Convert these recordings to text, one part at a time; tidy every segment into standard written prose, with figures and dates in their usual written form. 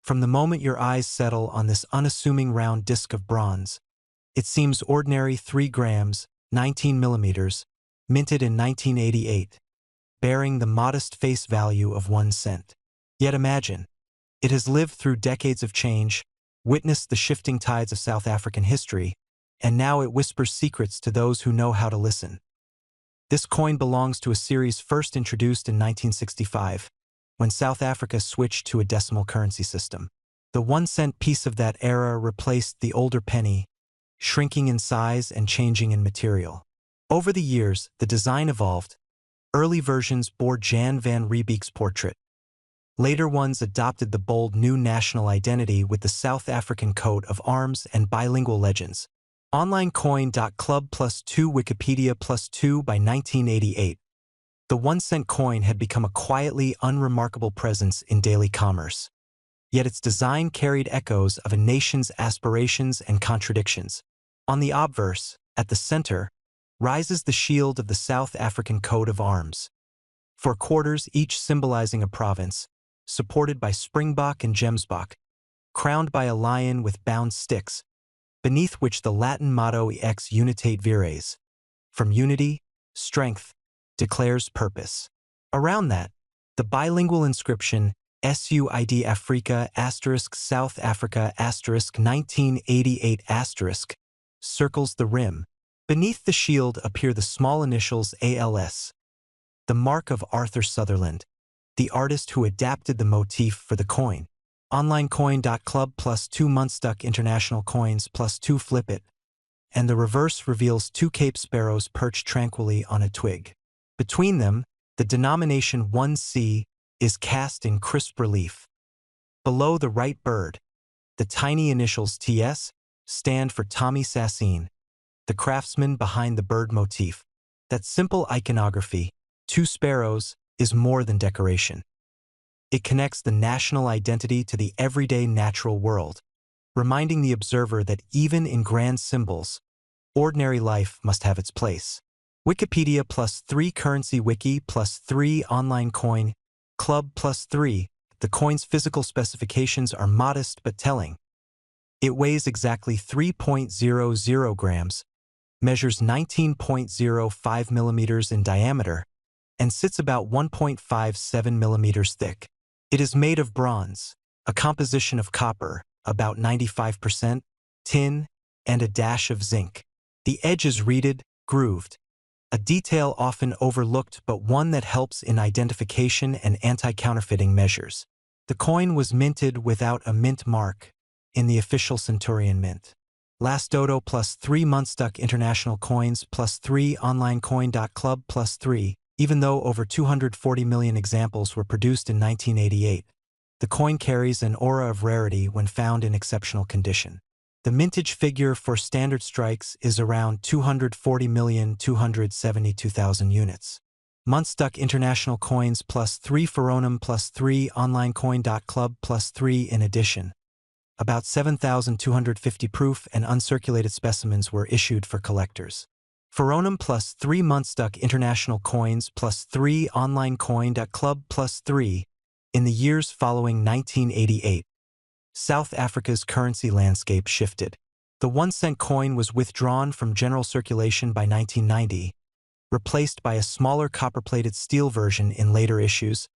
From the moment your eyes settle on this unassuming round disc of bronze, it seems ordinary 3 grams, 19 millimeters, minted in 1988, bearing the modest face value of 1 cent. Yet imagine, it has lived through decades of change, witnessed the shifting tides of South African history, and now it whispers secrets to those who know how to listen. This coin belongs to a series first introduced in 1965, when South Africa switched to a decimal currency system. The 1-cent piece of that era replaced the older penny, shrinking in size and changing in material. Over the years, the design evolved. Early versions bore Jan van Riebeek's portrait. Later ones adopted the bold new national identity with the South African coat of arms and bilingual legends. OnlineCoin.club +2 Wikipedia +2 By 1988, the 1-cent coin had become a quietly unremarkable presence in daily commerce. Yet its design carried echoes of a nation's aspirations and contradictions. On the obverse, at the center, rises the shield of the South African coat of arms. 4 quarters, each symbolizing a province, supported by springbok and gemsbok, crowned by a lion with bound sticks, beneath which the Latin motto Ex Unitate Vires, from unity, strength, declares purpose. Around that, the bilingual inscription SUID Africa South Africa 1988 circles the rim. Beneath the shield appear the small initials ALS, the mark of Arthur Sutherland, the artist who adapted the motif for the coin. OnlineCoin.club +2 Munstuck International Coins +2 Flip It, and the reverse reveals 2 Cape sparrows perched tranquilly on a twig. Between them, the denomination 1C is cast in crisp relief. Below the right bird, the tiny initials TS stand for Tommy Sassine, the craftsman behind the bird motif. That simple iconography, 2 sparrows, is more than decoration. It connects the national identity to the everyday natural world, reminding the observer that even in grand symbols, ordinary life must have its place. Wikipedia +3 Currency Wiki +3 Online Coin Club +3. The coin's physical specifications are modest but telling. It weighs exactly 3.00 grams, measures 19.05 millimeters in diameter, and sits about 1.57 millimeters thick. It is made of bronze, a composition of copper, about 95%, tin, and a dash of zinc. The edge is reeded, grooved, a detail often overlooked but one that helps in identification and anti-counterfeiting measures. The coin was minted without a mint mark in the official Centurion Mint. Last Dodo +3 Munstuck International Coins +3 OnlineCoin.club +3. Even though over 240 million examples were produced in 1988, the coin carries an aura of rarity when found in exceptional condition. The mintage figure for standard strikes is around 240,272,000 units. Munstuck International Coins +3 Ferronum +3 OnlineCoin.club +3 In addition, about 7,250 proof and uncirculated specimens were issued for collectors. Ferronum +3 Munstuck International Coins +3 OnlineCoin.club +3. In the years following 1988, South Africa's currency landscape shifted. The 1-cent coin was withdrawn from general circulation by 1990, replaced by a smaller copper-plated steel version in later issues,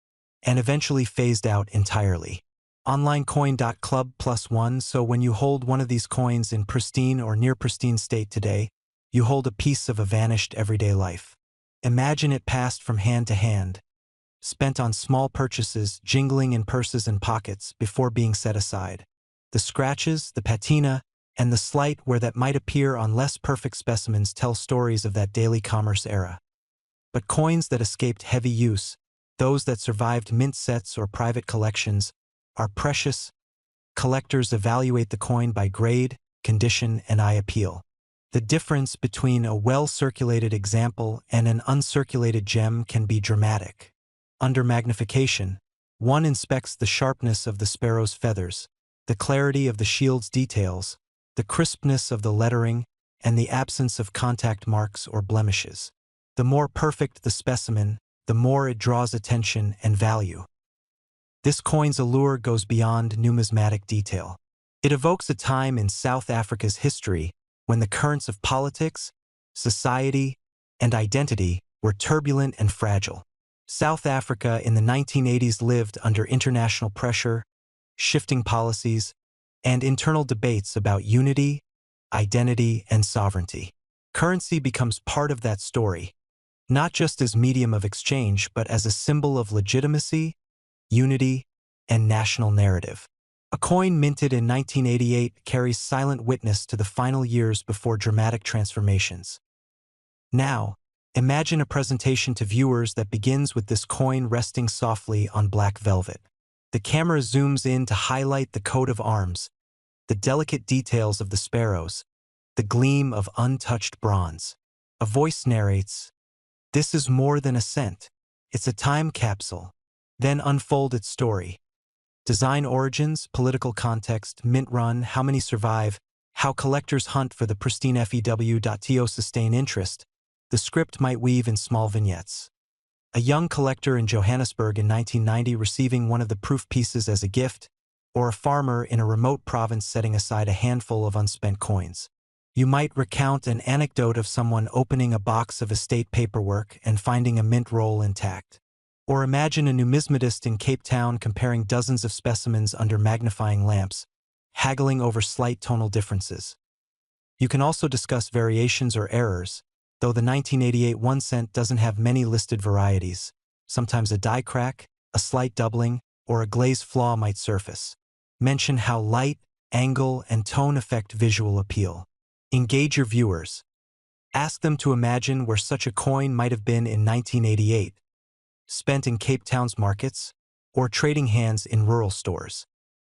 and eventually phased out entirely. OnlineCoin.club +1. So when you hold one of these coins in pristine or near-pristine state today, you hold a piece of a vanished everyday life. Imagine it passed from hand to hand, spent on small purchases, jingling in purses and pockets before being set aside. The scratches, the patina, and the slight where that might appear on less perfect specimens tell stories of that daily commerce era. But coins that escaped heavy use, those that survived mint sets or private collections, are precious. Collectors evaluate the coin by grade, condition, and eye appeal. The difference between a well-circulated example and an uncirculated gem can be dramatic. Under magnification, one inspects the sharpness of the sparrow's feathers, the clarity of the shield's details, the crispness of the lettering, and the absence of contact marks or blemishes. The more perfect the specimen, the more it draws attention and value. This coin's allure goes beyond numismatic detail. It evokes a time in South Africa's history when the currents of politics, society, and identity were turbulent and fragile. South Africa in the 1980s lived under international pressure, shifting policies, and internal debates about unity, identity, and sovereignty. Currency becomes part of that story, not just as medium of exchange, but as a symbol of legitimacy, unity, and national narrative. A coin minted in 1988 carries silent witness to the final years before dramatic transformations. Now, imagine a presentation to viewers that begins with this coin resting softly on black velvet. The camera zooms in to highlight the coat of arms, the delicate details of the sparrows, the gleam of untouched bronze. A voice narrates, "This is more than a cent. It's a time capsule." Then unfold its story. Design origins, political context, mint run, how many survive, how collectors hunt for the pristine FEW.to sustain interest. The script might weave in small vignettes. A young collector in Johannesburg in 1990 receiving one of the proof pieces as a gift, or a farmer in a remote province setting aside a handful of unspent coins. You might recount an anecdote of someone opening a box of estate paperwork and finding a mint roll intact. Or imagine a numismatist in Cape Town comparing dozens of specimens under magnifying lamps, haggling over slight tonal differences. You can also discuss variations or errors, though the 1988 1 cent doesn't have many listed varieties. Sometimes a die crack, a slight doubling, or a glaze flaw might surface. Mention how light, angle, and tone affect visual appeal. Engage your viewers. Ask them to imagine where such a coin might have been in 1988, spent in Cape Town's markets, or trading hands in rural stores.